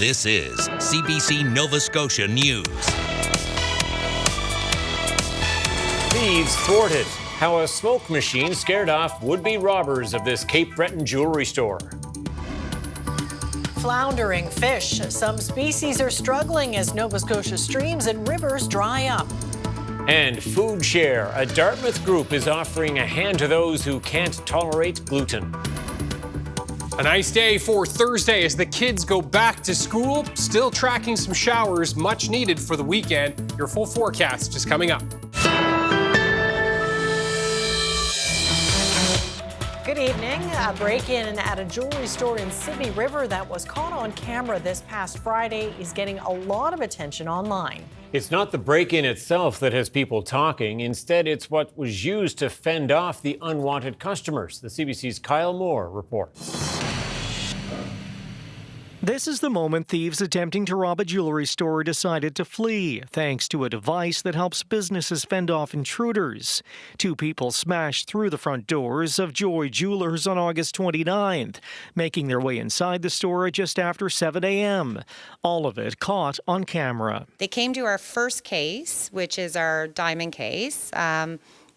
This is CBC Nova Scotia News. Thieves thwarted. How a smoke machine scared off would-be robbers of this Cape Breton jewelry store. Floundering fish. Some species are struggling as Nova Scotia streams and rivers dry up. And food share. A Dartmouth group is offering a hand to those who can't tolerate gluten. A nice day for Thursday as the kids go back to school. Still tracking some showers, much needed for the weekend. Your full forecast is coming up. Good evening. A break-in at a jewelry store in Sydney River that was caught on camera this past Friday is getting a lot of attention online. It's not the break-in itself that has people talking. Instead, it's what was used to fend off the unwanted customers. The CBC's Kyle Moore reports. This is the moment thieves attempting to rob a jewelry store decided to flee, thanks to a device that helps businesses fend off intruders. Two people smashed through the front doors of Joy Jewelers on August 29th, making their way inside the store just after 7 a.m. All of it caught on camera. They came to our first case, which is our diamond case.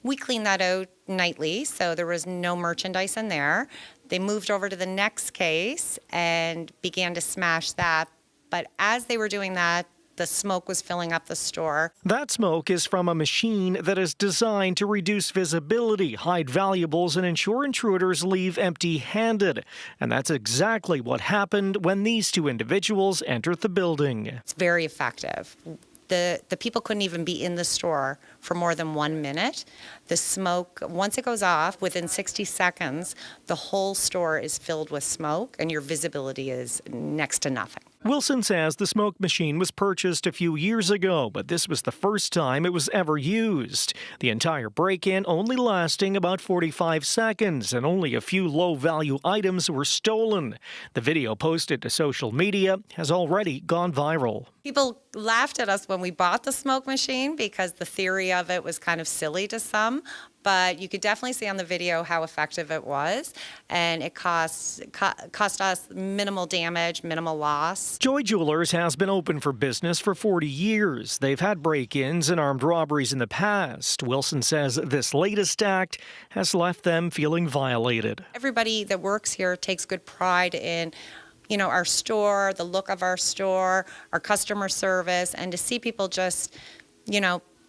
We cleaned that out nightly, so there was no merchandise in there. They moved over to the next case and began to smash that. But as they were doing that, the smoke was filling up the store. That smoke is from a machine that is designed to reduce visibility, hide valuables, and ensure intruders leave empty-handed. And that's exactly what happened when these two individuals entered the building. It's very effective. The people couldn't even be in the store for more than 1 minute. The smoke, once it goes off, within 60 seconds, the whole store is filled with smoke and your visibility is next to nothing. Wilson says the smoke machine was purchased a few years ago, but this was the first time it was ever used. The entire break-in only lasting about 45 seconds, and only a few low-value items were stolen. The video posted to social media has already gone viral. People laughed at us when we bought the smoke machine because the theory of it was kind of silly to some. But you could definitely see on the video how effective it was, and it cost us minimal damage, minimal loss. Joy Jewelers has been open for business for 40 years. They've had break-ins and armed robberies in the past. Wilson says this latest act has left them feeling violated. Everybody that works here takes good pride in our store, the look of our store, our customer service, and to see people just,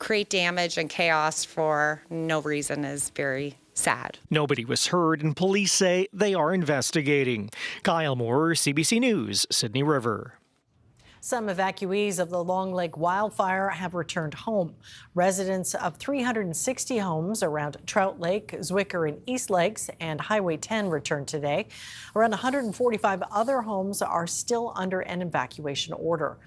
create damage and chaos for no reason is very sad. Nobody was hurt, and police say they are investigating. Kyle Moore, CBC News, Sydney River. Some evacuees of the Long Lake wildfire have returned home. Residents of 360 homes around Trout Lake, Zwicker, and East Lakes and Highway 10 returned today. Around 145 other homes are still under an evacuation order.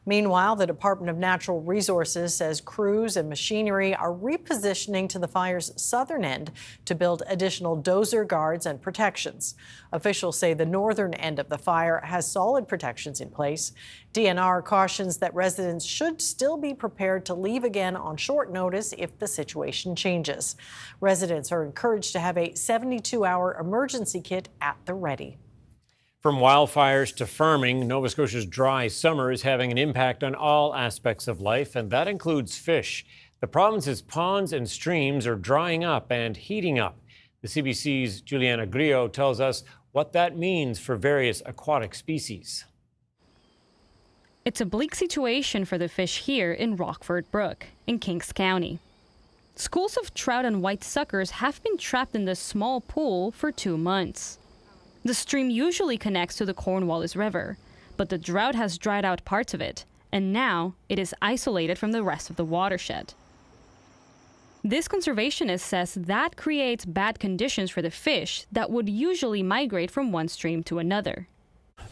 Meanwhile, the Department of Natural Resources says crews and machinery are repositioning to the fire's southern end to build additional dozer guards and protections. Officials say the northern end of the fire has solid protections in place. DNR cautions that residents should still be prepared to leave again on short notice if the situation changes. Residents are encouraged to have a 72-hour emergency kit at the ready. From wildfires to farming, Nova Scotia's dry summer is having an impact on all aspects of life, and that includes fish. The province's ponds and streams are drying up and heating up. The CBC's Juliana Grillo tells us what that means for various aquatic species. It's a bleak situation for the fish here in Rockford Brook in Kings County. Schools of trout and white suckers have been trapped in this small pool for 2 months. The stream usually connects to the Cornwallis River, but the drought has dried out parts of it, and now it is isolated from the rest of the watershed. This conservationist says that creates bad conditions for the fish that would usually migrate from one stream to another.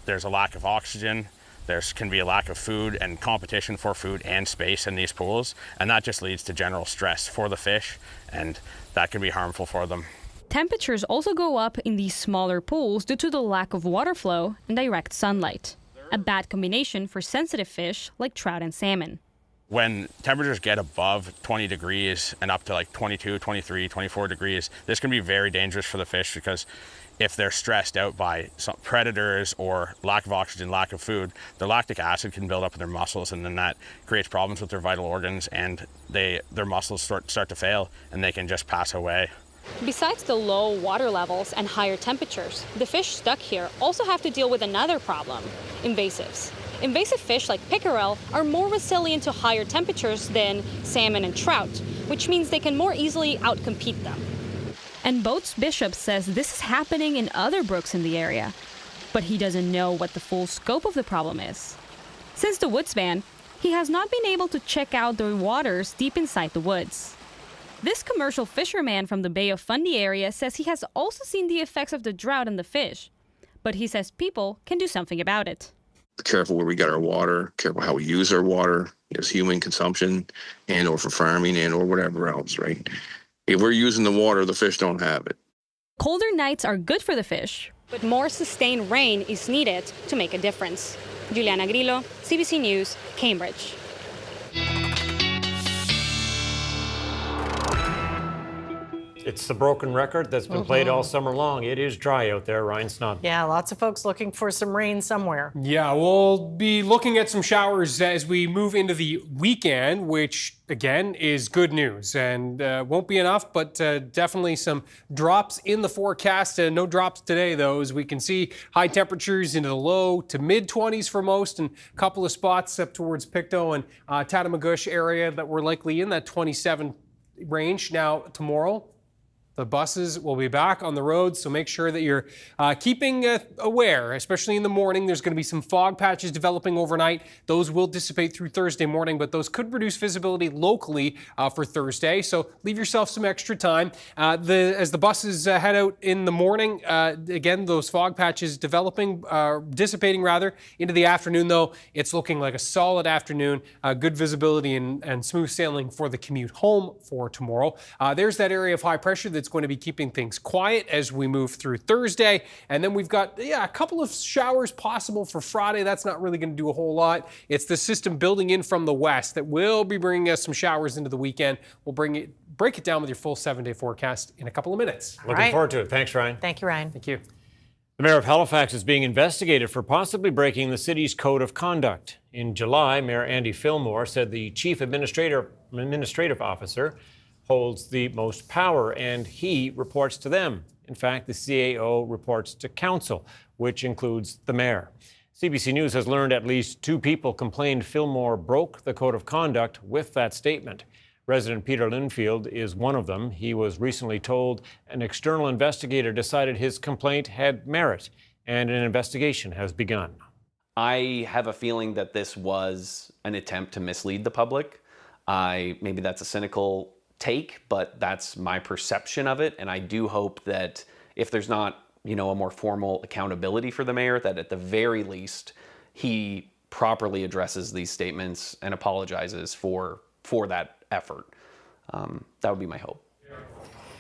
There's a lack of oxygen, there can be a lack of food and competition for food and space in these pools, and that just leads to general stress for the fish, and that can be harmful for them. Temperatures also go up in these smaller pools due to the lack of water flow and direct sunlight, a bad combination for sensitive fish like trout and salmon. When temperatures get above 20 degrees and up to like 22, 23, 24 degrees, this can be very dangerous for the fish because if they're stressed out by some predators or lack of oxygen, lack of food, their lactic acid can build up in their muscles, and then that creates problems with their vital organs, and their muscles start to fail, and they can just pass away. Besides the low water levels and higher temperatures, the fish stuck here also have to deal with another problem: invasives. Invasive fish like pickerel are more resilient to higher temperatures than salmon and trout, which means they can more easily outcompete them. And Boats Bishop says this is happening in other brooks in the area, but he doesn't know what the full scope of the problem is. Since the woods ban, he has not been able to check out the waters deep inside the woods. This commercial fisherman from the Bay of Fundy area says he has also seen the effects of the drought on the fish, but he says people can do something about it. Careful where we get our water, careful how we use our water, as human consumption and or for farming and or whatever else, right? If we're using the water, the fish don't have it. Colder nights are good for the fish, but more sustained rain is needed to make a difference. Juliana Grillo, CBC News, Cambridge. It's the broken record that's been played all summer long. It is dry out there, Ryan Snoddon. Yeah, lots of folks looking for some rain somewhere. Yeah, we'll be looking at some showers as we move into the weekend, which, again, is good news. And won't be enough, but definitely some drops in the forecast. No drops today, though, as we can see high temperatures into the low to mid-20s for most, and a couple of spots up towards Pictou and Tatamagouche area that we're likely in that 27 range. Now, tomorrow, the buses will be back on the roads, so make sure that you're keeping aware, especially in the morning. There's going to be some fog patches developing overnight. Those will dissipate through Thursday morning, but those could reduce visibility locally for Thursday, so leave yourself some extra time. As the buses head out in the morning, again, those fog patches dissipating rather, into the afternoon, though. It's looking like a solid afternoon, good visibility and smooth sailing for the commute home for tomorrow. There's that area of high pressure that's going to be keeping things quiet as we move through Thursday. And then we've got, a couple of showers possible for Friday. That's not really going to do a whole lot. It's the system building in from the west that will be bringing us some showers into the weekend. We'll break it down with your full 7-day forecast in a couple of minutes. Looking forward to it. Thanks, Ryan. Thank you, Ryan. Thank you. The mayor of Halifax is being investigated for possibly breaking the city's code of conduct. In July, Mayor Andy Fillmore said the chief administrative officer holds the most power, and he reports to them. In fact, the CAO reports to council, which includes the mayor. CBC News has learned at least 2 people complained Fillmore broke the code of conduct with that statement. Resident Peter Linfield is one of them. He was recently told an external investigator decided his complaint had merit, and an investigation has begun. I have a feeling that this was an attempt to mislead the public. Maybe that's a cynical take, but that's my perception of it. And I do hope that if there's not, a more formal accountability for the mayor, that at the very least he properly addresses these statements and apologizes for that effort. That would be my hope.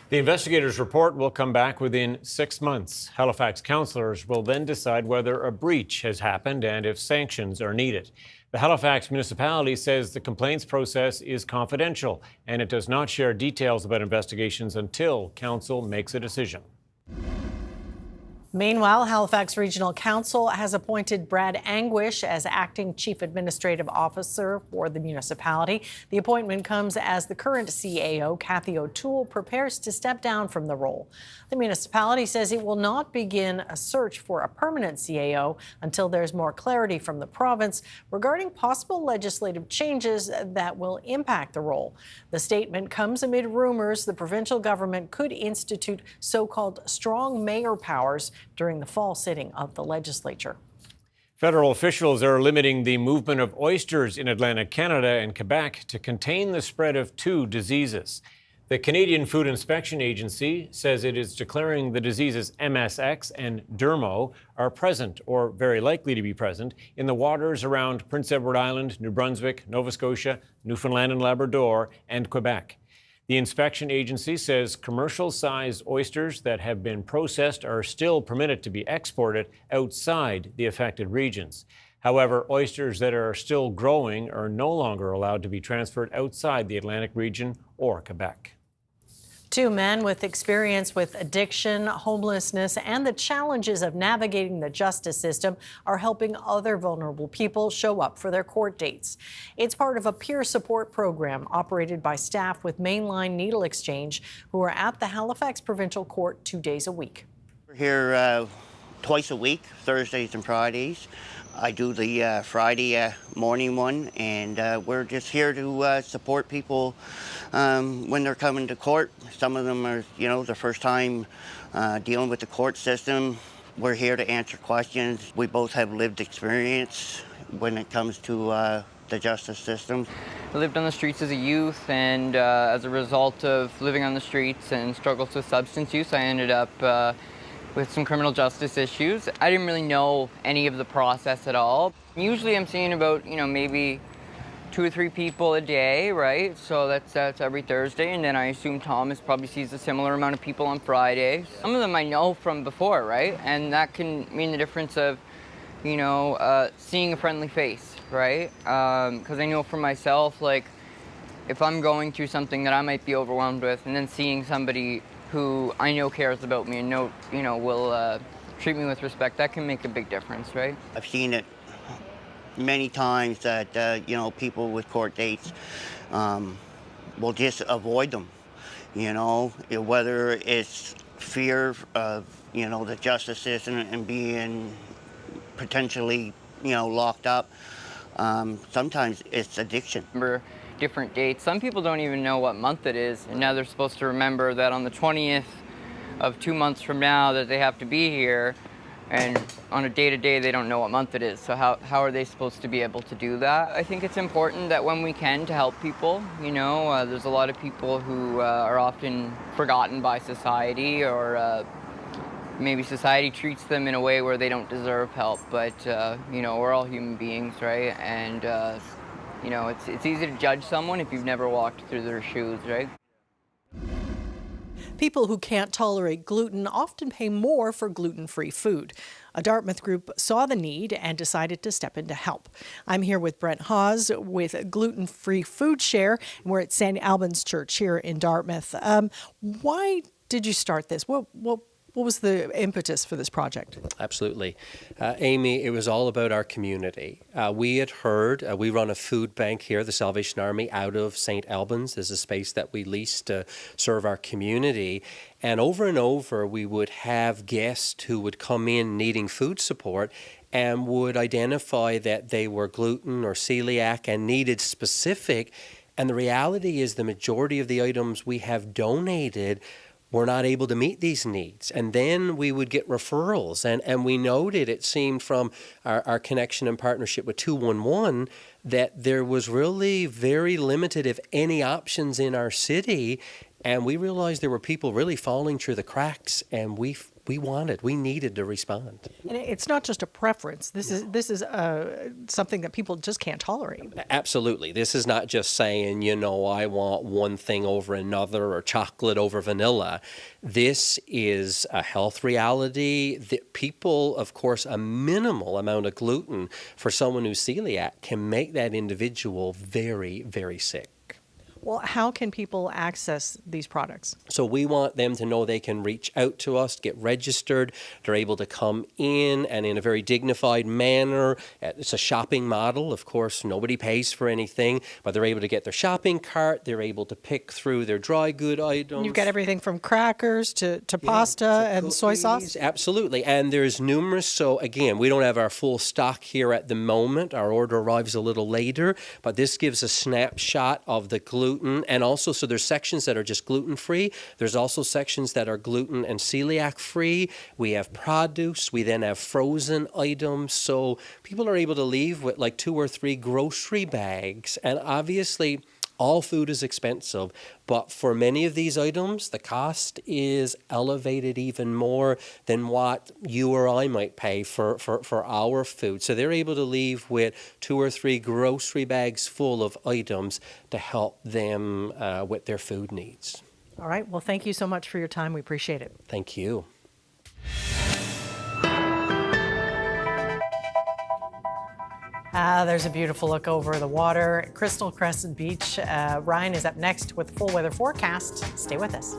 The investigators' report will come back within 6 months. Halifax councillors will then decide whether a breach has happened and if sanctions are needed. The Halifax municipality says the complaints process is confidential and it does not share details about investigations until council makes a decision. Meanwhile, Halifax Regional Council has appointed Brad Anguish as acting chief administrative officer for the municipality. The appointment comes as the current CAO, Kathy O'Toole, prepares to step down from the role. The municipality says it will not begin a search for a permanent CAO until there's more clarity from the province regarding possible legislative changes that will impact the role. The statement comes amid rumors the provincial government could institute so-called strong mayor powers during the fall sitting of the legislature. Federal officials are limiting the movement of oysters in Atlantic Canada and Quebec to contain the spread of 2 diseases. The Canadian Food Inspection Agency says it is declaring the diseases MSX and Dermo are present or very likely to be present in the waters around Prince Edward Island, New Brunswick, Nova Scotia, Newfoundland and Labrador, and Quebec. The inspection agency says commercial-sized oysters that have been processed are still permitted to be exported outside the affected regions. However, oysters that are still growing are no longer allowed to be transferred outside the Atlantic region or Quebec. Two men with experience with addiction, homelessness, and the challenges of navigating the justice system are helping other vulnerable people show up for their court dates. It's part of a peer support program operated by staff with Mainline Needle Exchange, who are at the Halifax Provincial Court 2 days a week. We're here twice a week, Thursdays and Fridays. I do the Friday morning one, and we're just here to support people when they're coming to court. Some of them are, their first time dealing with the court system. We're here to answer questions. We both have lived experience when it comes to the justice system. I lived on the streets as a youth, and as a result of living on the streets and struggles with substance use, I ended up with some criminal justice issues. I didn't really know any of the process at all. Usually I'm seeing about, maybe 2 or 3 people a day, right? So that's every Thursday, and then I assume Thomas probably sees a similar amount of people on Fridays. Some of them I know from before, right? And that can mean the difference of, seeing a friendly face, right? Because I know for myself, like, if I'm going through something that I might be overwhelmed with, and then seeing somebody who I know cares about me and will treat me with respect, that can make a big difference, right? I've seen it many times that, people with court dates will just avoid them, whether it's fear of, the justice system and being potentially, locked up. Sometimes it's addiction. Remember different dates. Some people don't even know what month it is, and now they're supposed to remember that on the 20th of 2 months from now that they have to be here, and on a day-to-day they don't know what month it is. So how are they supposed to be able to do that? I think it's important that when we can to help people, there's a lot of people who are often forgotten by society, or maybe society treats them in a way where they don't deserve help, but we're all human beings, right? And it's easy to judge someone if you've never walked through their shoes, right? People who can't tolerate gluten often pay more for gluten-free food. A Dartmouth group saw the need and decided to step in to help. I'm here with Brent Hawes with Gluten-Free Food Share, and we're at St. Albans Church here in Dartmouth. Why did you start this? What was the impetus for this project? Absolutely. Amy, it was all about our community. We had heard, we run a food bank here, the Salvation Army, out of St. Albans. There's a space that we lease to serve our community. And over, we would have guests who would come in needing food support and would identify that they were gluten or celiac and needed specific. And the reality is the majority of the items we have donated were not able to meet these needs. And then we would get referrals. And we noted, it seemed from our connection and partnership with 211, that there was really very limited, if any, options in our city. And we realized there were people really falling through the cracks, and we needed to respond. And it's not just a preference. This is something that people just can't tolerate. Absolutely. This is not just saying, I want one thing over another or chocolate over vanilla. This is a health reality. That people, of course, a minimal amount of gluten for someone who's celiac can make that individual very, very sick. Well, how can people access these products? So we want them to know they can reach out to us, get registered. They're able to come in and in a very dignified manner. It's a shopping model. Of course, nobody pays for anything, but they're able to get their shopping cart. They're able to pick through their dry good items. You've got everything from crackers to pasta and cookies, soy sauce? Absolutely. And there's numerous. So again, we don't have our full stock here at the moment. Our order arrives a little later, but this gives a snapshot of the gluten. And also, so there's sections that are just gluten-free. There's also sections that are gluten and celiac-free. We have produce. We then have frozen items. So people are able to leave with like 2 or 3 grocery bags. And obviously, all food is expensive, but for many of these items, the cost is elevated even more than what you or I might pay for our food. So they're able to leave with 2 or 3 grocery bags full of items to help them with their food needs. All right. Well, thank you so much for your time. We appreciate it. Thank you. There's a beautiful look over the water. Crystal Crescent Beach. Ryan is up next with full weather forecast. Stay with us.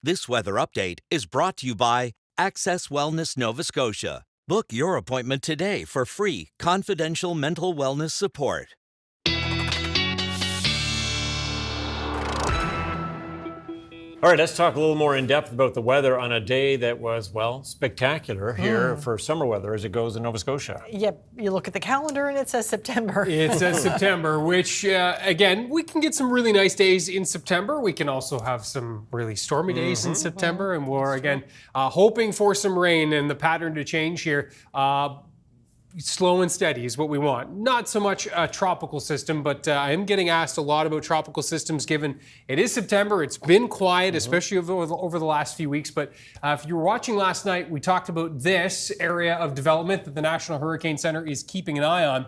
This weather update is brought to you by Access Wellness Nova Scotia. Book your appointment today for free, confidential mental wellness support. All right, let's talk a little more in depth about the weather on a day that was, well, spectacular here for summer weather as it goes in Nova Scotia. Yep, you look at the calendar and it says September. It says September, which, again, we can get some really nice days in September. We can also have some really stormy days in September. And we're, again, hoping for some rain and the pattern to change here. Slow and steady is what we want. Not so much a tropical system, but I am getting asked a lot about tropical systems given it is September. It's been quiet, especially over the last few weeks. But if you were watching last night, we talked about this area of development that the National Hurricane Center is keeping an eye on.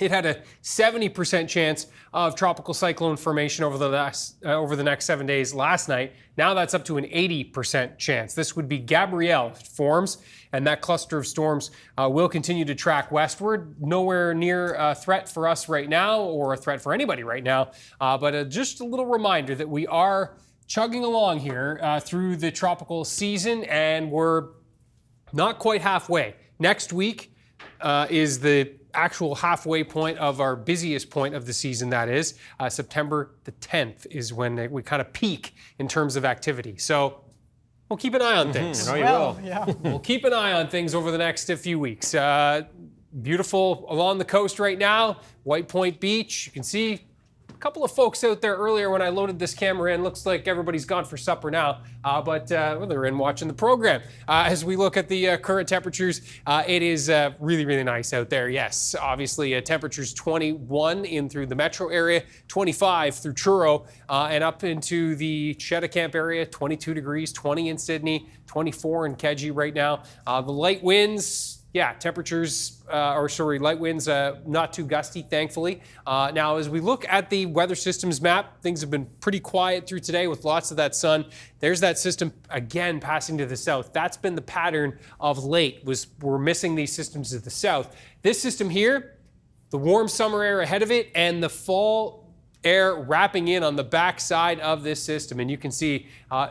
It had a 70% chance of tropical cyclone formation over the next 7 days last night. Now that's up to an 80% chance. This would be Gabrielle if it forms, and that cluster of storms will continue to track westward. Nowhere near a threat for us right now or a threat for anybody right now, but just a little reminder that we are chugging along here through the tropical season, and we're not quite halfway. Next week is the actual halfway point of our busiest point of the season, that is. September the 10th is when we kind of peak in terms of activity. So we'll keep an eye on things. I know you will. Yeah. We'll keep an eye on things over the next few weeks. Beautiful along the coast right now, White Point Beach. You can see a couple of folks out there earlier when I loaded this camera in. Looks like everybody's gone for supper now, but they're in watching the program. As we look at the current temperatures, it is really, really nice out there. Yes, obviously temperatures 21 in through the metro area, 25 through Truro, and up into the Cheticamp area, 22 degrees, 20 in Sydney, 24 in Keji right now. The light winds, temperatures, light winds, not too gusty, thankfully. Now, as we look at the weather systems map, things have been pretty quiet through today with lots of that sun. There's that system again passing to the south. That's been the pattern of late, we're missing these systems to the south. This system here, the warm summer air ahead of it, and the fall air wrapping in on the back side of this system. And you can see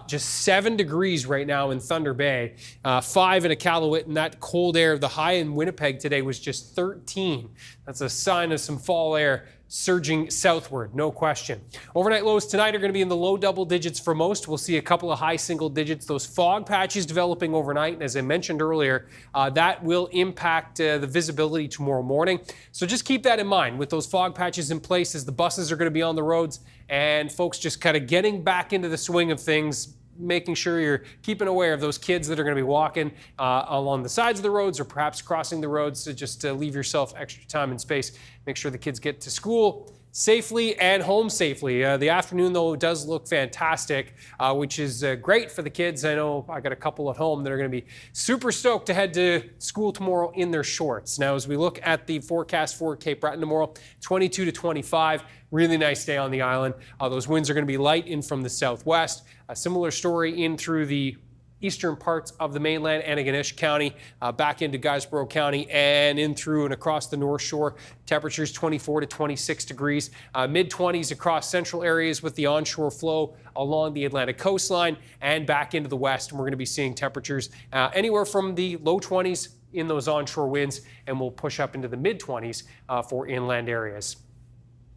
just 7 degrees right now in Thunder Bay, 5 in Iqaluit, and that cold air, the high in Winnipeg today was just 13. That's a sign of some fall air surging southward, no question. Overnight lows tonight are going to be in the low double digits for most. We'll see a couple of high single digits. Those fog patches developing overnight, and as I mentioned earlier, that will impact the visibility tomorrow morning. So just keep that in mind with those fog patches in place as the buses are going to be on the roads and folks just kind of getting back into the swing of things, making sure you're keeping aware of those kids that are going to be walking along the sides of the roads or perhaps crossing the roads. So just leave yourself extra time and space. Make sure the kids get to school safely and home safely. The afternoon, though, does look fantastic, which is great for the kids. I know I got a couple at home that are going to be super stoked to head to school tomorrow in their shorts. Now, as we look at the forecast for Cape Breton tomorrow, 22 to 25, really nice day on the island. Those winds are going to be light in from the southwest. A similar story in through the eastern parts of the mainland, Antigonish County, back into Guysborough County, and in through and across the North Shore. Temperatures 24 to 26 degrees, mid-20s across central areas with the onshore flow along the Atlantic coastline and back into the west. And we're going to be seeing temperatures anywhere from the low 20s in those onshore winds, and we'll push up into the mid-20s for inland areas.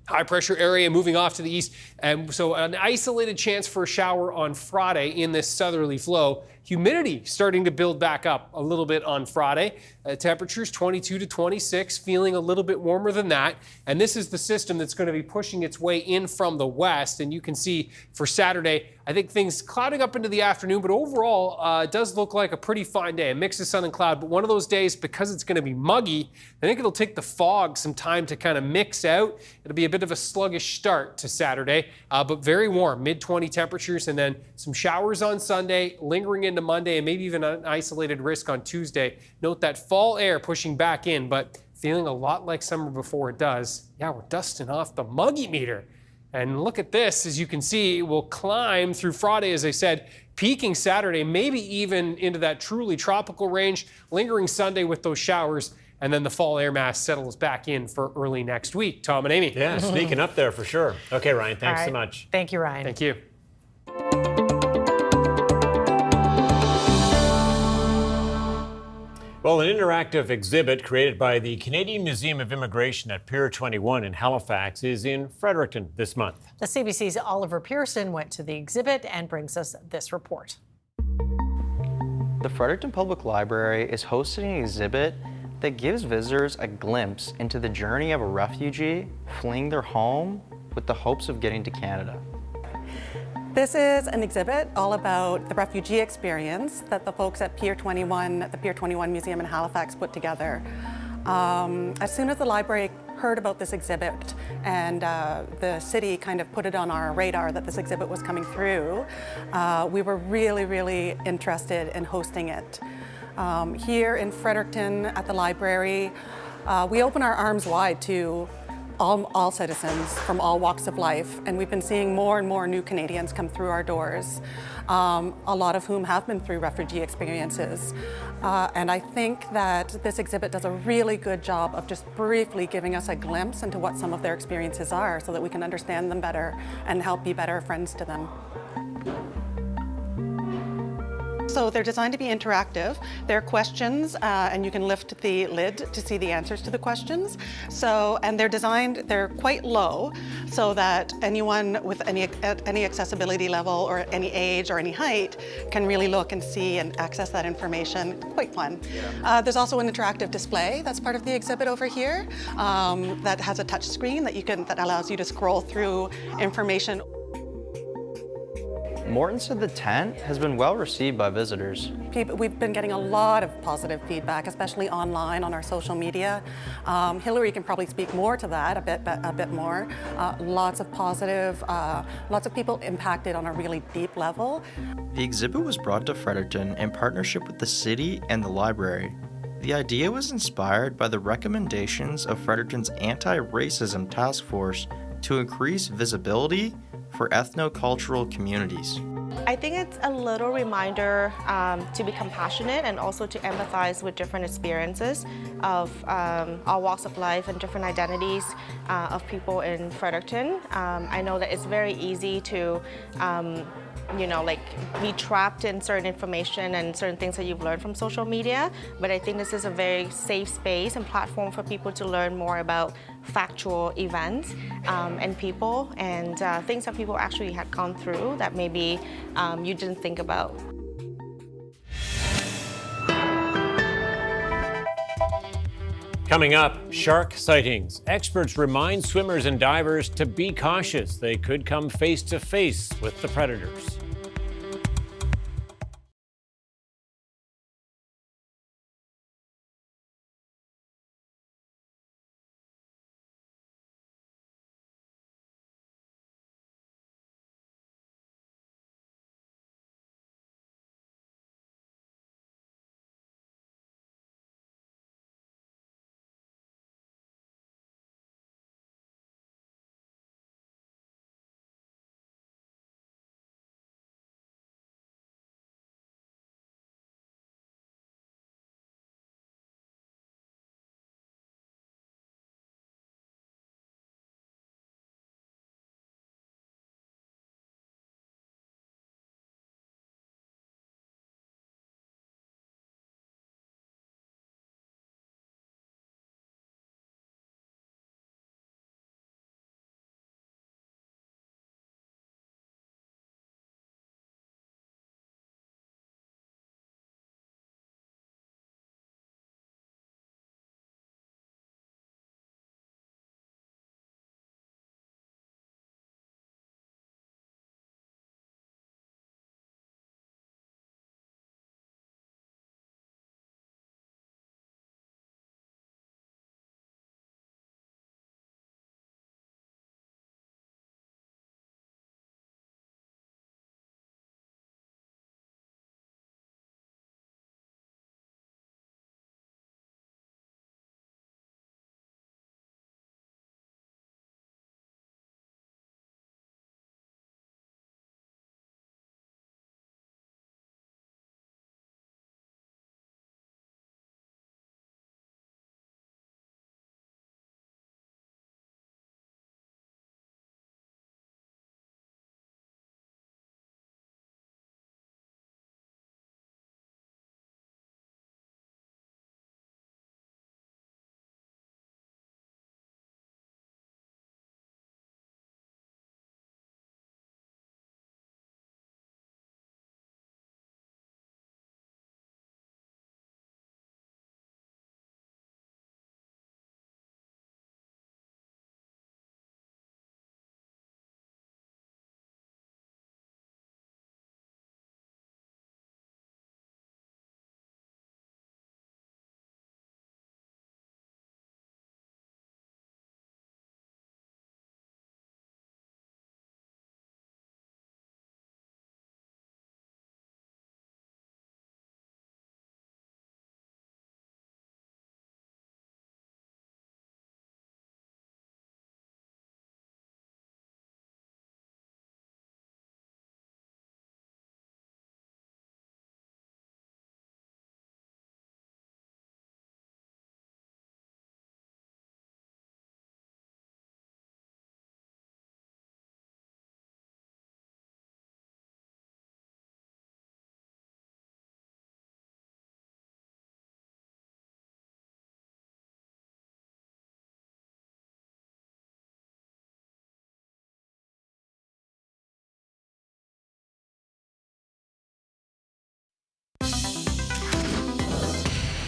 High pressure area moving off to the east, and so an isolated chance for a shower on Friday in this southerly flow. Humidity starting to build back up a little bit on Friday. Temperatures 22 to 26, feeling a little bit warmer than that. And this is the system that's going to be pushing its way in from the west. And you can see for Saturday, I think things clouding up into the afternoon, but overall it does look like a pretty fine day. A mix of sun and cloud, but one of those days, because it's going to be muggy, I think it'll take the fog some time to kind of mix out. It'll be a bit of a sluggish start to Saturday, but very warm, mid-20 temperatures, and then some showers on Sunday, lingering into Monday, and maybe even an isolated risk on Tuesday. Note that fall air pushing back in, but feeling a lot like summer before it does. Yeah, we're dusting off the muggy meter. And look at this, as you can see, we'll climb through Friday, as I said, peaking Saturday, maybe even into that truly tropical range, lingering Sunday with those showers, and then the fall air mass settles back in for early next week. Tom and Amy. Yeah, sneaking up there for sure. Okay, Ryan, thanks so much. Thank you, Ryan. Thank you. Well, an interactive exhibit created by the Canadian Museum of Immigration at Pier 21 in Halifax is in Fredericton this month. The CBC's Oliver Pearson went to the exhibit and brings us this report. The Fredericton Public Library is hosting an exhibit that gives visitors a glimpse into the journey of a refugee fleeing their home with the hopes of getting to Canada. This is an exhibit all about the refugee experience that the folks at Pier 21, the Pier 21 Museum in Halifax put together. As soon as the library heard about this exhibit and the city kind of put it on our radar that this exhibit was coming through, we were really interested in hosting it. Here in Fredericton at the library, we open our arms wide to all citizens from all walks of life, and we've been seeing more and more new Canadians come through our doors, a lot of whom have been through refugee experiences. And I think that this exhibit does a really good job of just briefly giving us a glimpse into what some of their experiences are so that we can understand them better and help be better friends to them. So they're designed to be interactive. They're questions, and you can lift the lid to see the answers to the questions. And they're quite low, so that anyone with any accessibility level or any age or any height can really look and see and access that information. Quite fun. There's also an interactive display that's part of the exhibit over here that has a touch screen that allows you to scroll through information. Morton said the tent has been well received by visitors. We've been getting a lot of positive feedback, especially online on our social media. Hillary can probably speak more to that a bit more. Lots of positive, lots of people impacted on a really deep level. The exhibit was brought to Fredericton in partnership with the city and the library. The idea was inspired by the recommendations of Fredericton's anti-racism task force to increase visibility for ethnocultural communities. I think it's a little reminder to be compassionate and also to empathize with different experiences of all walks of life and different identities of people in Fredericton. I know that it's very easy to be trapped in certain information and certain things that you've learned from social media, but I think this is a very safe space and platform for people to learn more about factual events and people and things that people actually had gone through that maybe you didn't think about. Coming up, shark sightings. Experts remind swimmers and divers to be cautious. They could come face to face with the predators.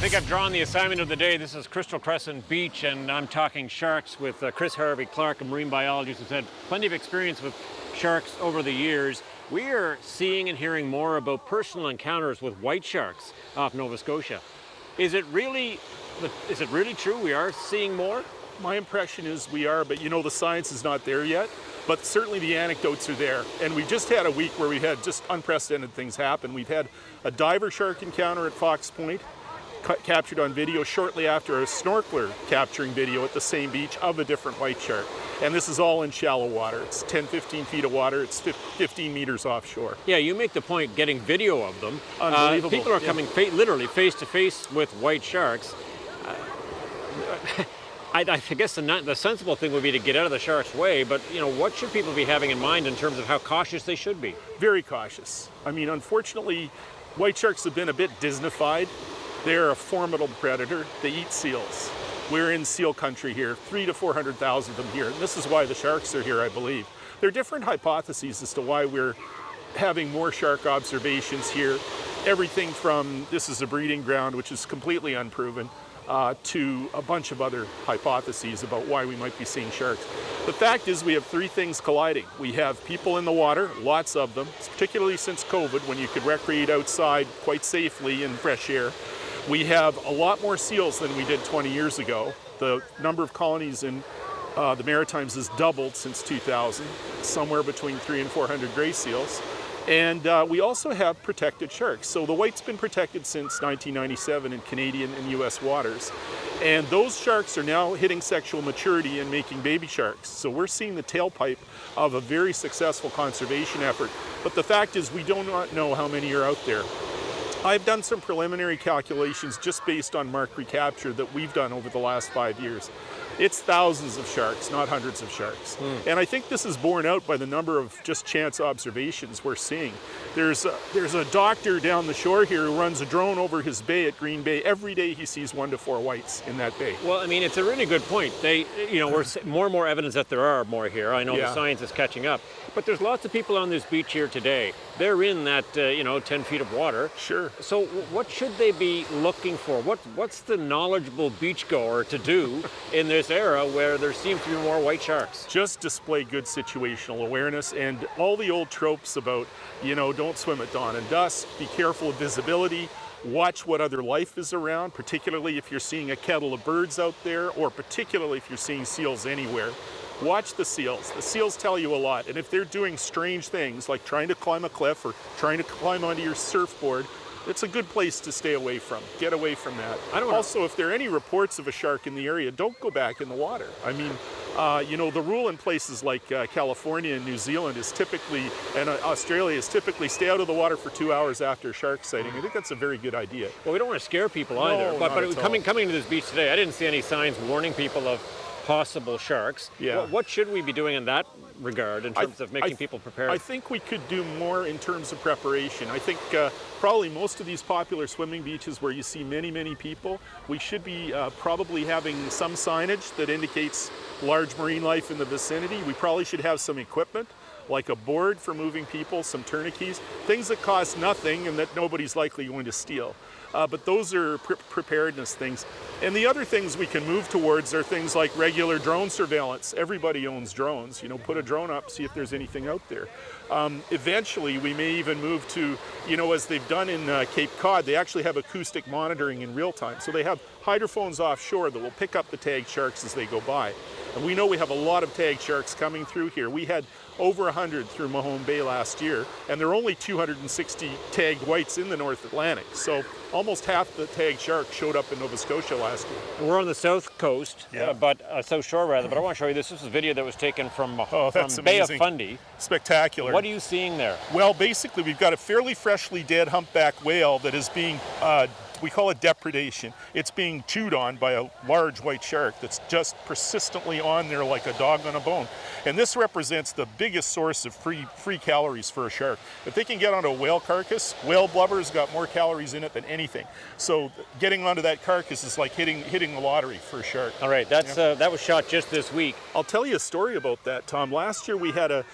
think I've drawn the assignment of the day. This is Crystal Crescent Beach, and I'm talking sharks with Chris Harvey-Clark, a marine biologist who's had plenty of experience with sharks over the years. We are seeing and hearing more about personal encounters with white sharks off Nova Scotia. Is it really true we are seeing more? My impression is we are, but the science is not there yet. But certainly the anecdotes are there. And we just had a week where we had just unprecedented things happen. We've had a diver shark encounter at Fox Point, captured on video shortly after a snorkeler capturing video at the same beach of a different white shark. And this is all in shallow water. It's 10, 15 feet of water. It's 15 meters offshore. Yeah, you make the point getting video of them. Unbelievable. People are coming literally face to face with white sharks. I guess the sensible thing would be to get out of the shark's way, but what should people be having in mind in terms of how cautious they should be? Very cautious. I mean, unfortunately, white sharks have been a bit Disneyfied. They're a formidable predator. They eat seals. We're in seal country here, 300,000 to 400,000 of them here. And this is why the sharks are here, I believe. There are different hypotheses as to why we're having more shark observations here. Everything from this is a breeding ground, which is completely unproven, to a bunch of other hypotheses about why we might be seeing sharks. The fact is we have three things colliding. We have people in the water, lots of them, particularly since COVID, when you could recreate outside quite safely in fresh air. We have a lot more seals than we did 20 years ago. The number of colonies in the Maritimes has doubled since 2000, somewhere between 300 and 400 gray seals. And we also have protected sharks. So the white's been protected since 1997 in Canadian and US waters. And those sharks are now hitting sexual maturity and making baby sharks. So we're seeing the tailpipe of a very successful conservation effort. But the fact is we do not know how many are out there. I've done some preliminary calculations just based on mark recapture that we've done over the last 5 years. It's thousands of sharks, not hundreds of sharks. And I think this is borne out by the number of just chance observations we're seeing. There's a doctor down the shore here who runs a drone over his bay at Green Bay. Every day he sees 1 to 4 whites in that bay. Well, I mean, it's a really good point. We're more and more evidence that there are more here. I know the science is catching up. But there's lots of people on this beach here today. They're in that, 10 feet of water. Sure. So what should they be looking for? What's the knowledgeable beachgoer to do in this era where there seems to be more white sharks? Just display good situational awareness and all the old tropes about, don't swim at dawn and dusk, be careful of visibility, watch what other life is around, particularly if you're seeing a kettle of birds out there, or particularly if you're seeing seals anywhere. Watch the seals. The seals tell you a lot. And if they're doing strange things like trying to climb a cliff or trying to climb onto your surfboard, it's a good place to stay away from. Get away from that. Also, if there are any reports of a shark in the area, don't go back in the water. I mean, the rule in places like California and New Zealand is typically, and Australia is typically, stay out of the water for 2 hours after a shark sighting. I think that's a very good idea. Well, we don't want to scare people either. But coming to this beach today, I didn't see any signs warning people of possible sharks. Yeah. What should we be doing in that regard in terms of making people prepared? I think we could do more in terms of preparation. I think probably most of these popular swimming beaches where you see many, many people, we should be probably having some signage that indicates large marine life in the vicinity. We probably should have some equipment, like a board for moving people, some tourniquets, things that cost nothing and that nobody's likely going to steal. But those are preparedness things. And the other things we can move towards are things like regular drone surveillance. Everybody owns drones. Put a drone up, see if there's anything out there. Eventually, we may even move to, as they've done in Cape Cod, they actually have acoustic monitoring in real time. So they have hydrophones offshore that will pick up the tagged sharks as they go by. And we know we have a lot of tagged sharks coming through here. We had over 100 through Mahone Bay last year, and there are only 260 tagged whites in the North Atlantic. So almost half the tagged sharks showed up in Nova Scotia last year. We're on the south coast, south shore rather, but I want to show you this is a video that was taken from Bay of Fundy. Spectacular. What are you seeing there? Well, basically we've got a fairly freshly dead humpback whale that is being we call it depredation. It's being chewed on by a large white shark that's just persistently on there like a dog on a bone. And this represents the biggest source of free calories for a shark. If they can get onto a whale carcass, whale blubber's got more calories in it than anything. So getting onto that carcass is like hitting the lottery for a shark. All right, that was shot just this week. I'll tell you a story about that, Tom. Last year we had a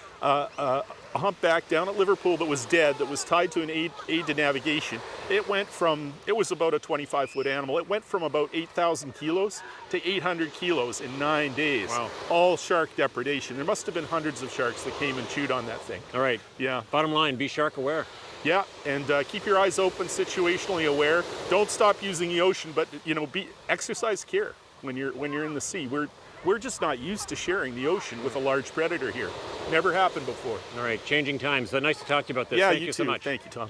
a humpback down at Liverpool that was dead, that was tied to an aid to navigation. It was about a 25-foot animal. It went from about 8,000 kilos to 800 kilos in 9 days. Wow. All shark depredation. There must have been hundreds of sharks that came and chewed on that thing. All right. Yeah. Bottom line, be shark aware. Yeah, and keep your eyes open, situationally aware. Don't stop using the ocean, but exercise care when you're in the sea. We're just not used to sharing the ocean with a large predator here. Never happened before. All right, changing times. So nice to talk to you about this. Yeah, Thank you so too. much. Thank you, Tom.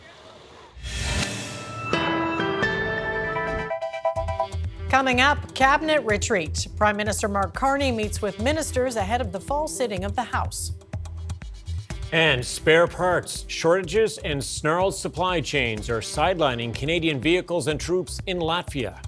Coming up, cabinet retreat. Prime Minister Mark Carney meets with ministers ahead of the fall sitting of the House. And spare parts, shortages, and snarled supply chains are sidelining Canadian vehicles and troops in Latvia.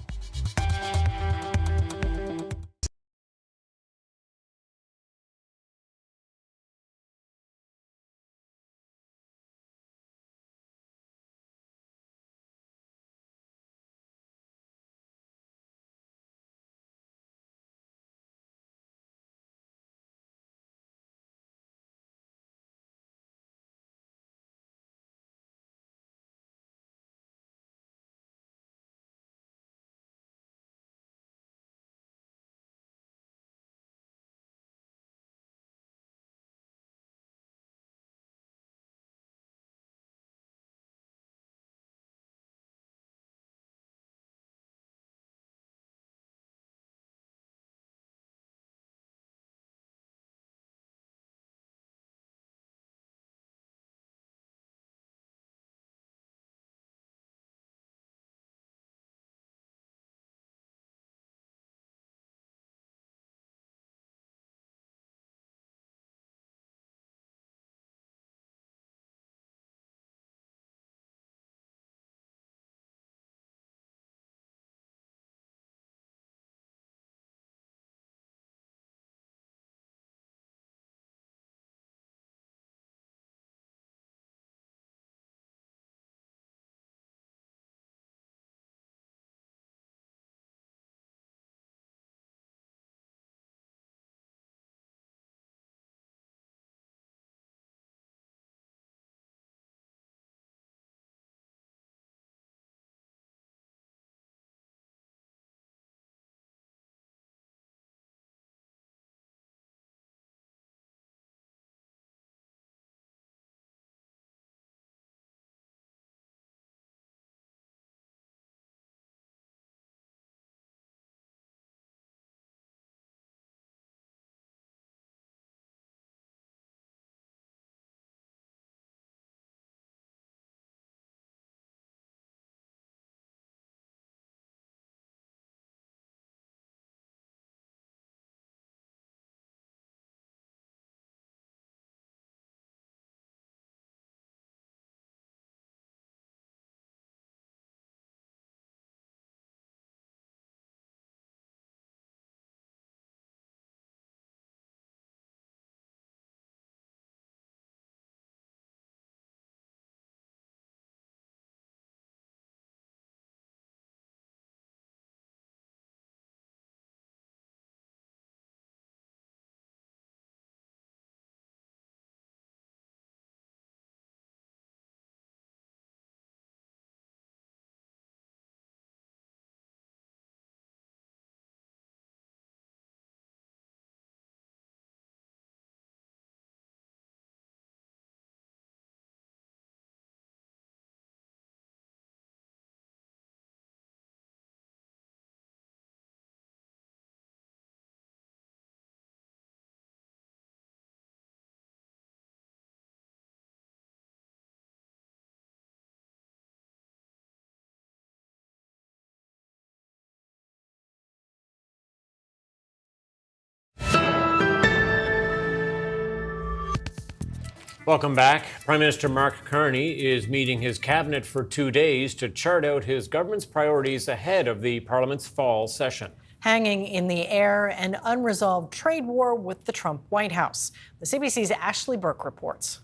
Welcome back. Prime Minister Mark Carney is meeting his cabinet for 2 days to chart out his government's priorities ahead of the Parliament's fall session. Hanging in the air, an unresolved trade war with the Trump White House. The CBC's Ashley Burke reports.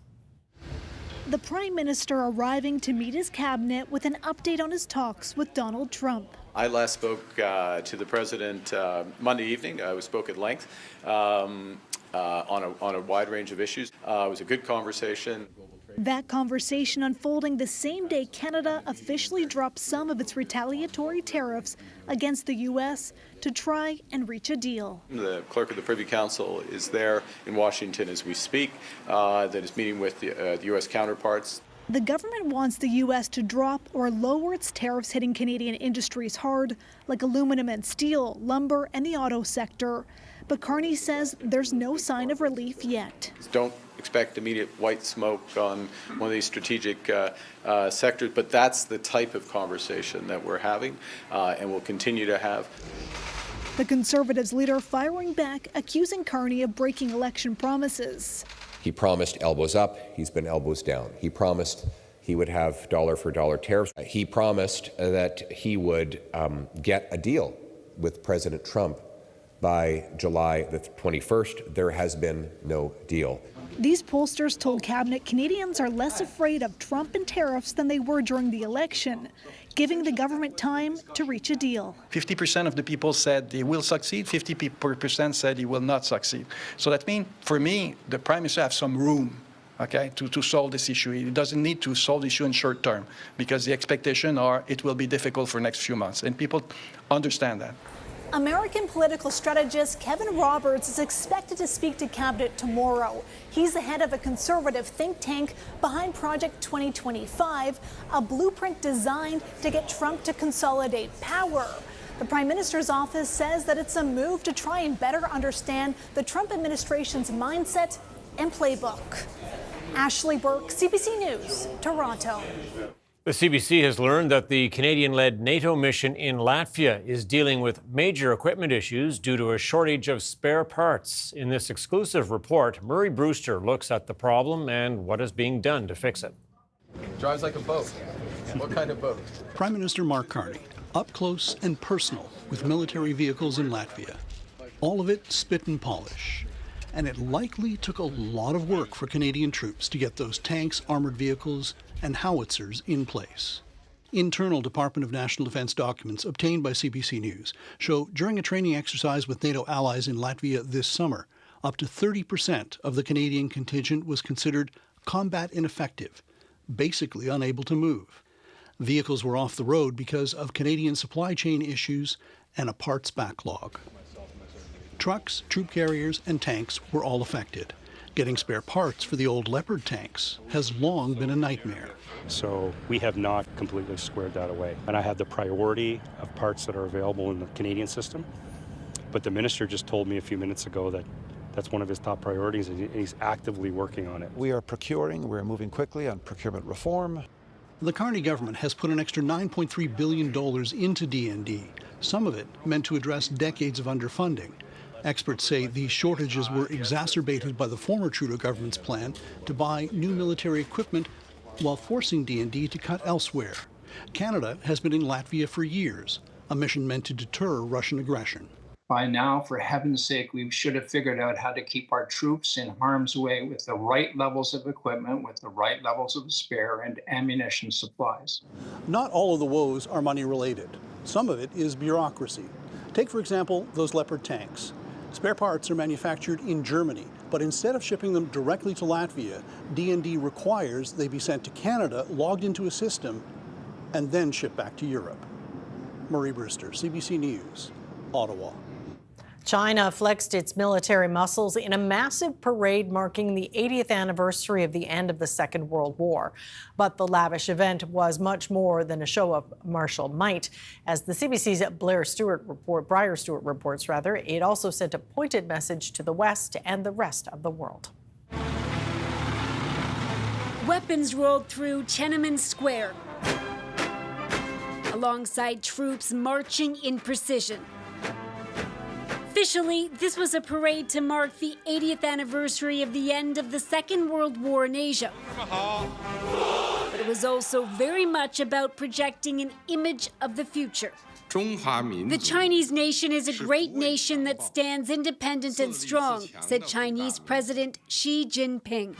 The Prime Minister arriving to meet his cabinet with an update on his talks with Donald Trump. I last spoke to the President Monday evening. We spoke at length. on a wide range of issues. It was a good conversation. That conversation unfolding the same day Canada officially dropped some of its retaliatory tariffs against the U.S. to try and reach a deal. The clerk of the Privy Council is there in Washington as we speak, that is meeting with the U.S. counterparts. The government wants the U.S. to drop or lower its tariffs hitting Canadian industries hard, like aluminum and steel, lumber, and the auto sector. But Carney says there's no sign of relief yet. Don't expect immediate white smoke on one of these strategic sectors, but that's the type of conversation that we're having and will continue to have. The Conservatives leader firing back, accusing Carney of breaking election promises. He promised elbows up, he's been elbows down. He promised he would have dollar-for-dollar tariffs. He promised that he would get a deal with President Trump by July the 21st. There has been no deal. These pollsters told Cabinet Canadians are less afraid of Trump and tariffs than they were during the election, giving the government time to reach a deal. 50% of the people said they will succeed, 50% said he will not succeed. So that means, for me, the Prime Minister has some room, okay, to solve this issue. He doesn't need to solve the issue in short term because the expectation are it will be difficult for the next few months, and people understand that. American political strategist Kevin Roberts is expected to speak to Cabinet tomorrow. He's the head of a conservative think tank behind Project 2025, a blueprint designed to get Trump to consolidate power. The Prime Minister's office says that it's a move to try and better understand the Trump administration's mindset and playbook. Ashley Burke, CBC News, Toronto. The CBC has learned that the Canadian-led NATO mission in Latvia is dealing with major equipment issues due to a shortage of spare parts. In this exclusive report, Murray Brewster looks at the problem and what is being done to fix it. Drives like a boat. What kind of boat? Prime Minister Mark Carney, up close and personal with military vehicles in Latvia. All of it spit and polish. And it likely took a lot of work for Canadian troops to get those tanks, armored vehicles, and howitzers in place. Internal Department of National Defense documents obtained by CBC News show during a training exercise with NATO allies in Latvia this summer, up to 30% of the Canadian contingent was considered combat ineffective, basically unable to move. Vehicles were off the road because of Canadian supply chain issues and a parts backlog. Trucks, troop carriers, and tanks were all affected. Getting spare parts for the old Leopard tanks has long been a nightmare. So we have not completely squared that away. And I have the priority of parts that are available in the Canadian system. But the minister just told me a few minutes ago that that's one of his top priorities, and he's actively working on it. We are procuring, we're moving quickly on procurement reform. The Carney government has put an extra $9.3 billion into DND, some of it meant to address decades of underfunding. Experts say these shortages were exacerbated by the former Trudeau government's plan to buy new military equipment while forcing DND to cut elsewhere. Canada has been in Latvia for years, a mission meant to deter Russian aggression. By now, for heaven's sake, we should have figured out how to keep our troops in harm's way with the right levels of equipment, with the right levels of spare and ammunition supplies. Not all of the woes are money related. Some of it is bureaucracy. Take, for example, those Leopard tanks. Spare parts are manufactured in Germany, but instead of shipping them directly to Latvia, DND requires they be sent to Canada, logged into a system, and then shipped back to Europe. Murray Brewster, CBC News, Ottawa. China flexed its military muscles in a massive parade marking the 80th anniversary of the end of the Second World War. But the lavish event was much more than a show of martial might. As the CBC's Briar Stewart reports, it also sent a pointed message to the West and the rest of the world. Weapons rolled through Tiananmen Square, alongside troops marching in precision. Officially, this was a parade to mark the 80th anniversary of the end of the Second World War in Asia. But it was also very much about projecting an image of the future. The Chinese nation is a great nation that stands independent and strong, said Chinese President Xi Jinping.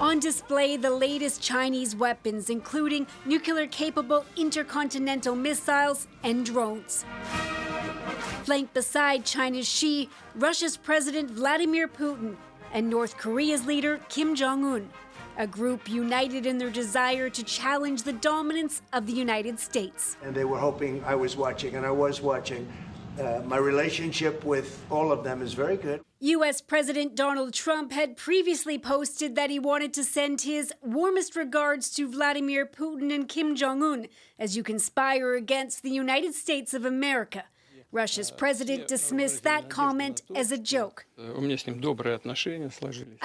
On display, the latest Chinese weapons, including nuclear-capable intercontinental missiles and drones. flanked beside China's Xi, Russia's President Vladimir Putin, and North Korea's leader Kim Jong-un, a group united in their desire to challenge the dominance of the United States. And they were hoping I was watching, and I was watching. My relationship with all of them is very good. U.S. President Donald Trump had previously posted that he wanted to send his warmest regards to Vladimir Putin and Kim Jong-un as you conspire against the United States of America. Russia's president dismissed that comment as a joke. I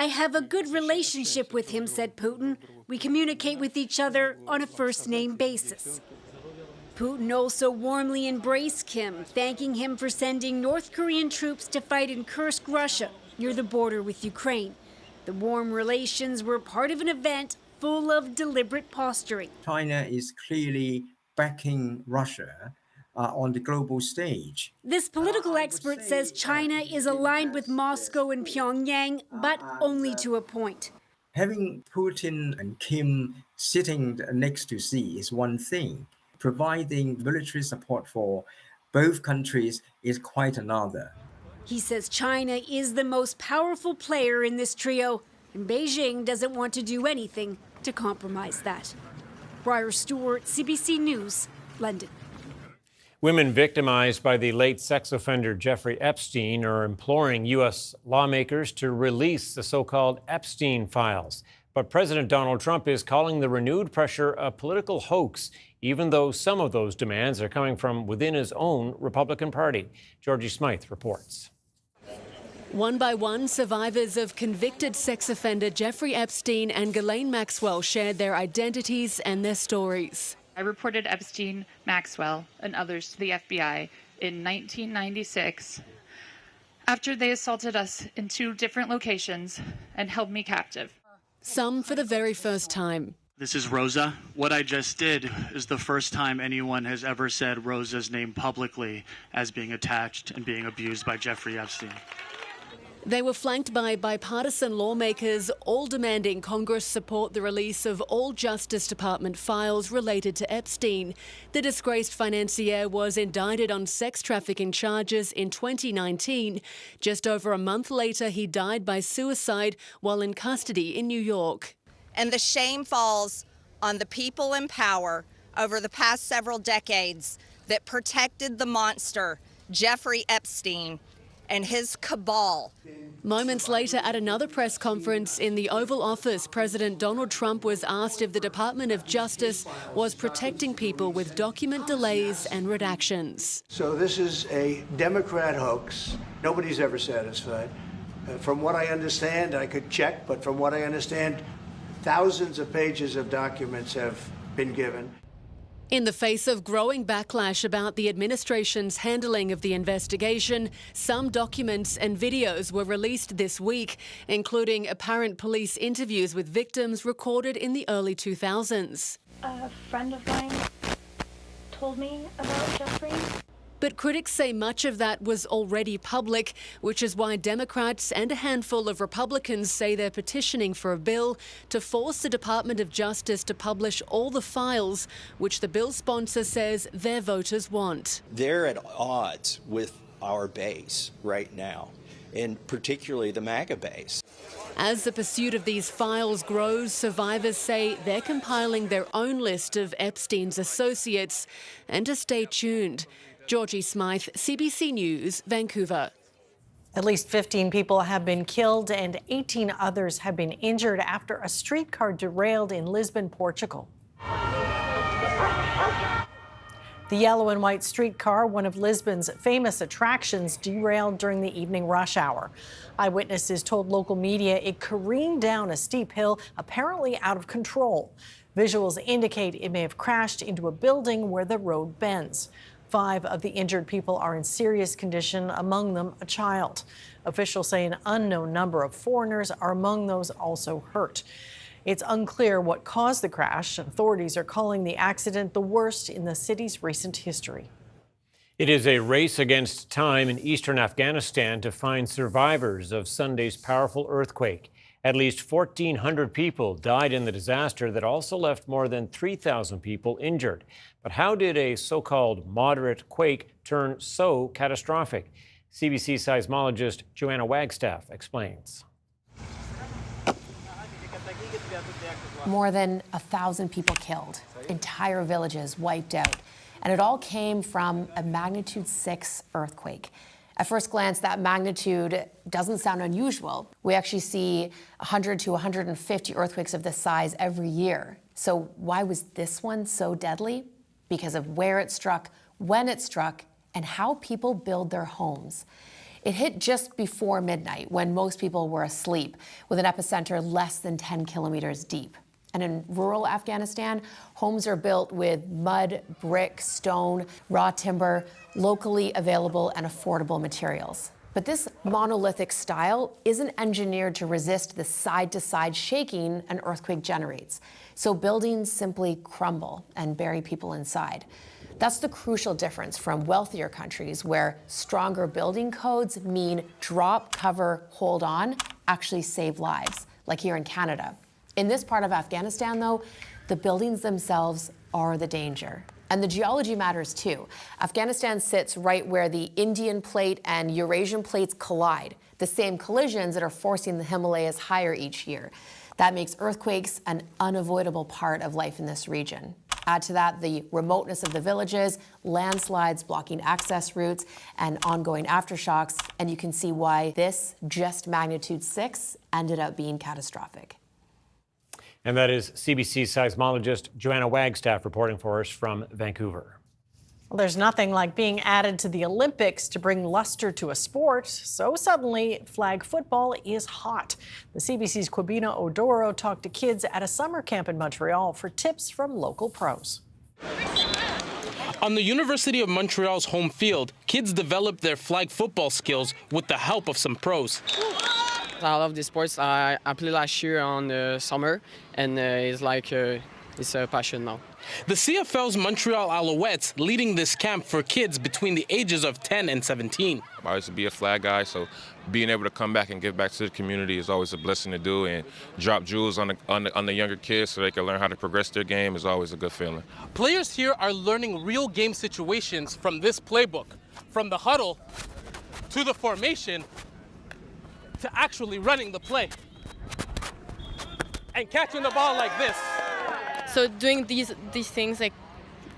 have a good relationship with him, said Putin. We communicate with each other on a first-name basis. Putin also warmly embraced Kim, thanking him for sending North Korean troops to fight in Kursk, Russia, near the border with Ukraine. The warm relations were part of an event full of deliberate posturing. China is clearly backing Russia on the global stage. This political expert says China is aligned with Moscow and Pyongyang, but only to a point. Having Putin and Kim sitting next to Xi is one thing. Providing military support for both countries is quite another. He says China is the most powerful player in this trio, and Beijing doesn't want to do anything to compromise that. Briar Stewart, CBC News, London. Women victimized by the late sex offender Jeffrey Epstein are imploring U.S. lawmakers to release the so-called Epstein files. But President Donald Trump is calling the renewed pressure a political hoax, even though some of those demands are coming from within his own Republican Party. Georgie Smythe reports. One by one, survivors of convicted sex offender Jeffrey Epstein and Ghislaine Maxwell shared their identities and their stories. I reported Epstein, Maxwell, and others to the FBI in 1996 after they assaulted us in 2 different locations and held me captive. Some for the very first time. This is Rosa. What I just did is the first time anyone has ever said Rosa's name publicly as being attached and being abused by Jeffrey Epstein. They were flanked by bipartisan lawmakers, all demanding Congress support the release of all Justice Department files related to Epstein. The disgraced financier was indicted on sex trafficking charges in 2019. Just over a month later, he died by suicide while in custody in New York. And the shame falls on the people in power over the past several decades that protected the monster, Jeffrey Epstein, and his cabal. Moments later, at another press conference in the Oval Office, President Donald Trump was asked if the Department of Justice was protecting people with document delays and redactions. So this is a Democrat hoax. Nobody's ever satisfied. From what I understand, I could check, but from what I understand, thousands of pages of documents have been given. In the face of growing backlash about the administration's handling of the investigation, some documents and videos were released this week, including apparent police interviews with victims recorded in the early 2000s. A friend of mine told me about Jeffrey. But critics say much of that was already public, which is why Democrats and a handful of Republicans say they're petitioning for a bill to force the Department of Justice to publish all the files, which the bill sponsor says their voters want. They're at odds with our base right now, and particularly the MAGA base. As the pursuit of these files grows, survivors say they're compiling their own list of Epstein's associates, and to stay tuned. Georgie Smythe, CBC News, Vancouver. At least 15 people have been killed and 18 others have been injured after a streetcar derailed in Lisbon, Portugal. The yellow and white streetcar, one of Lisbon's famous attractions, derailed during the evening rush hour. Eyewitnesses told local media it careened down a steep hill, apparently out of control. Visuals indicate it may have crashed into a building where the road bends. 5 of the injured people are in serious condition, among them a child. Officials say an unknown number of foreigners are among those also hurt. It's unclear what caused the crash. Authorities are calling the accident the worst in the city's recent history. It is a race against time in eastern Afghanistan to find survivors of Sunday's powerful earthquake. At least 1,400 people died in the disaster that also left more than 3,000 people injured. But how did a so-called moderate quake turn so catastrophic? CBC seismologist Joanna Wagstaff explains. More than 1,000 people killed, entire villages wiped out, and it all came from a magnitude 6 earthquake. At first glance, that magnitude doesn't sound unusual. We actually see 100 to 150 earthquakes of this size every year. So why was this one so deadly? Because of where it struck, when it struck, and how people build their homes. It hit just before midnight when most people were asleep, with an epicenter less than 10 kilometers deep. And in rural Afghanistan, homes are built with mud, brick, stone, raw timber, locally available and affordable materials. But this monolithic style isn't engineered to resist the side-to-side shaking an earthquake generates. So buildings simply crumble and bury people inside. That's the crucial difference from wealthier countries where stronger building codes mean drop, cover, hold on, actually save lives, like here in Canada. In this part of Afghanistan, though, the buildings themselves are the danger. And the geology matters too. Afghanistan sits right where the Indian plate and Eurasian plates collide, the same collisions that are forcing the Himalayas higher each year. That makes earthquakes an unavoidable part of life in this region. Add to that the remoteness of the villages, landslides blocking access routes, and ongoing aftershocks, and you can see why this just magnitude 6 ended up being catastrophic. And that is CBC seismologist Joanna Wagstaff reporting for us from Vancouver. Well, there's nothing like being added to the Olympics to bring luster to a sport. So suddenly, flag football is hot. The CBC's Kwabena Odoro talked to kids at a summer camp in Montreal for tips from local pros. On the University of Montreal's home field, kids developed their flag football skills with the help of some pros. I love the sports. I played last year on the summer, and it's a passion now. The CFL's Montreal Alouettes leading this camp for kids between the ages of 10 and 17. I used to be a flag guy, so being able to come back and give back to the community is always a blessing to do, and drop jewels on the younger kids so they can learn how to progress their game is always a good feeling. Players here are learning real game situations from this playbook, from the huddle to the formation to actually running the play and catching the ball like this. So doing these things, like,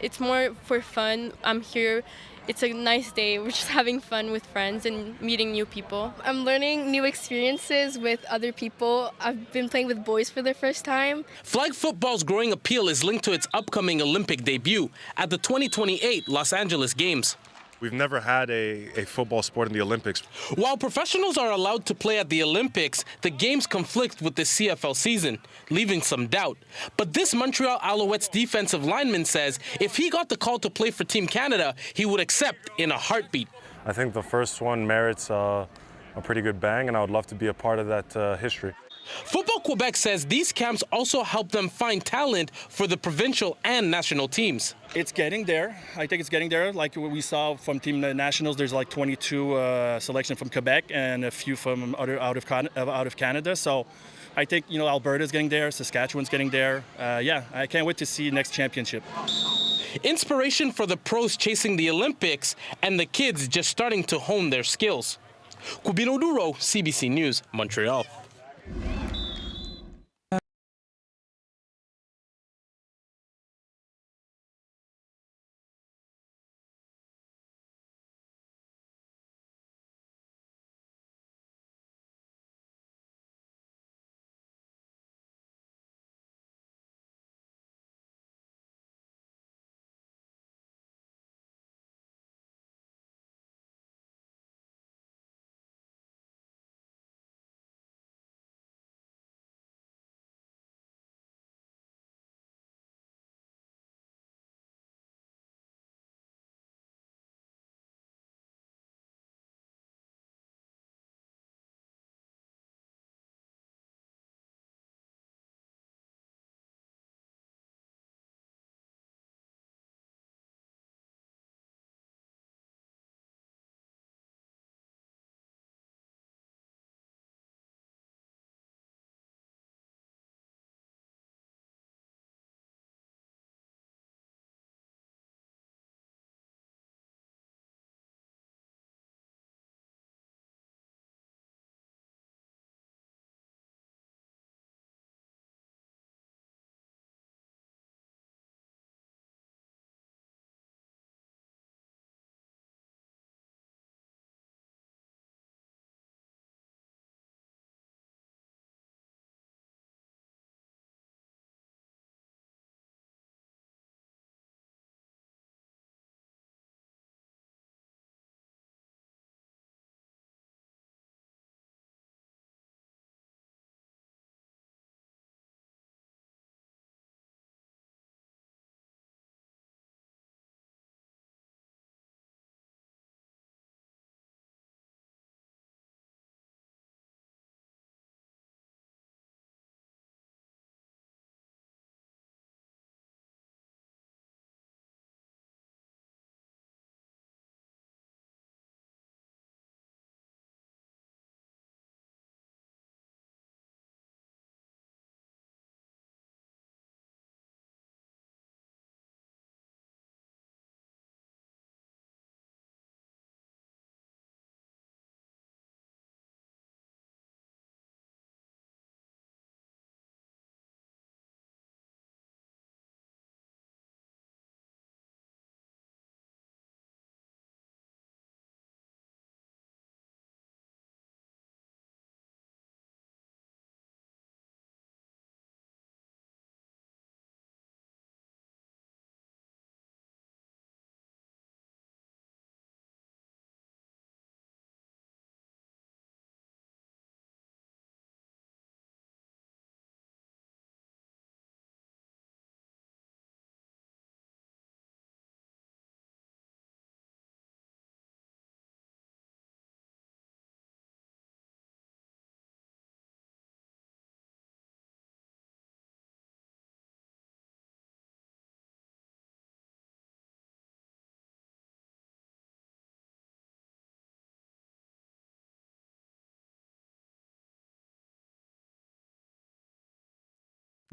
it's more for fun. I'm here. It's a nice day. We're just having fun with friends and meeting new people. I'm learning new experiences with other people. I've been playing with boys for the first time. Flag football's growing appeal is linked to its upcoming Olympic debut at the 2028 Los Angeles Games. We've never had a football sport in the Olympics. While professionals are allowed to play at the Olympics, the games conflict with the CFL season, leaving some doubt. But this Montreal Alouettes defensive lineman says if he got the call to play for Team Canada, he would accept in a heartbeat. I think the first one merits a pretty good bang, and I would love to be a part of that history. Football Quebec says these camps also help them find talent for the provincial and national teams. It's getting there. I think it's getting there. Like we saw from Team Nationals, there's like 22 selection from Quebec and a few from out of Canada. So I think, Alberta's getting there, Saskatchewan's getting there. I can't wait to see next championship. Inspiration for the pros chasing the Olympics and the kids just starting to hone their skills. Kwabena Odoro, CBC News, Montreal.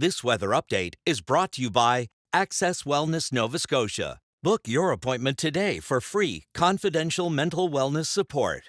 This weather update is brought to you by Access Wellness Nova Scotia. Book your appointment today for free, confidential mental wellness support.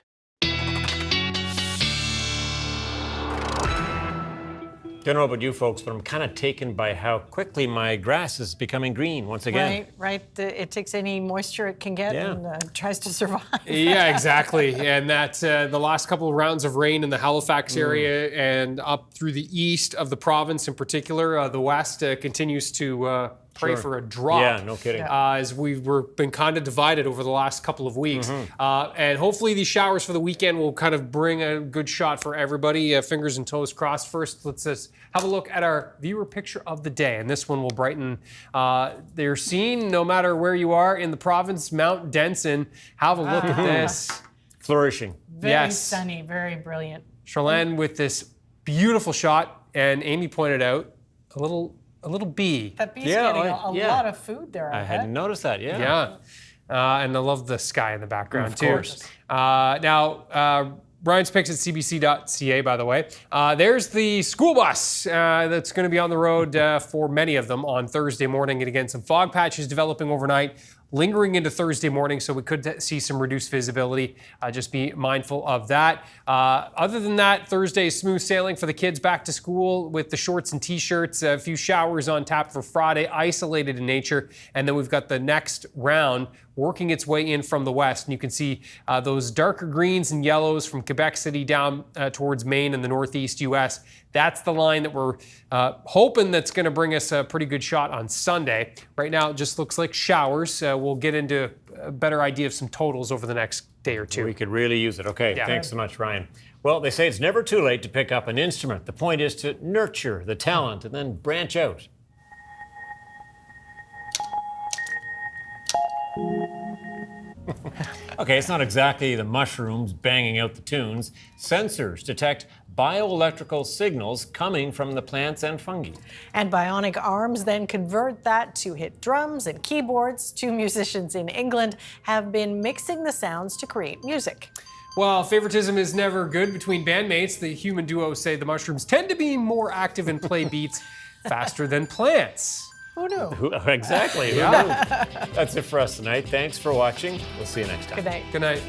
Don't know about you folks, but I'm kind of taken by how quickly my grass is becoming green once again. Right. It takes any moisture it can get and tries to survive. Yeah, exactly. And that's the last couple of rounds of rain in the Halifax area and up through the east of the province in particular. The west continues to pray for a drop. Yeah, no kidding. As we've been kind of divided over the last couple of weeks. And hopefully these showers for the weekend will kind of bring a good shot for everybody. Fingers and toes crossed. First, let's just have a look at our viewer picture of the day. And this one will brighten their scene no matter where you are in the province. Mount Denson. Have a look at this. Flourishing. Very sunny, very brilliant. Charlene with this beautiful shot. And Amy pointed out a little bee. That bee's getting a lot of food there. I hadn't noticed that, yeah. And I love the sky in the background, too. Of course. Now, Ryan's picks at cbc.ca, by the way. There's the school bus that's going to be on the road for many of them on Thursday morning. And again, some fog patches developing overnight, lingering into Thursday morning, so we could see some reduced visibility. Just be mindful of that. Other than that, Thursday is smooth sailing for the kids back to school with the shorts and t-shirts. A few showers on tap for Friday, isolated in nature. And then we've got the next round working its way in from the west. And you can see those darker greens and yellows from Quebec City down towards Maine and the northeast U.S. That's the line that we're hoping that's going to bring us a pretty good shot on Sunday. Right now, it just looks like showers. We'll get into a better idea of some totals over the next day or two. We could really use it. Okay, thanks so much, Ryan. Well, they say it's never too late to pick up an instrument. The point is to nurture the talent and then branch out. Okay, it's not exactly the mushrooms banging out the tunes. Sensors detect bioelectrical signals coming from the plants and fungi. And bionic arms then convert that to hit drums and keyboards. 2 musicians in England have been mixing the sounds to create music. Well, favoritism is never good between bandmates. The human duo say the mushrooms tend to be more active and play beats faster than plants. Who knew? Exactly. Who knew? That's it for us tonight. Thanks for watching. We'll see you next time. Good night. Good night.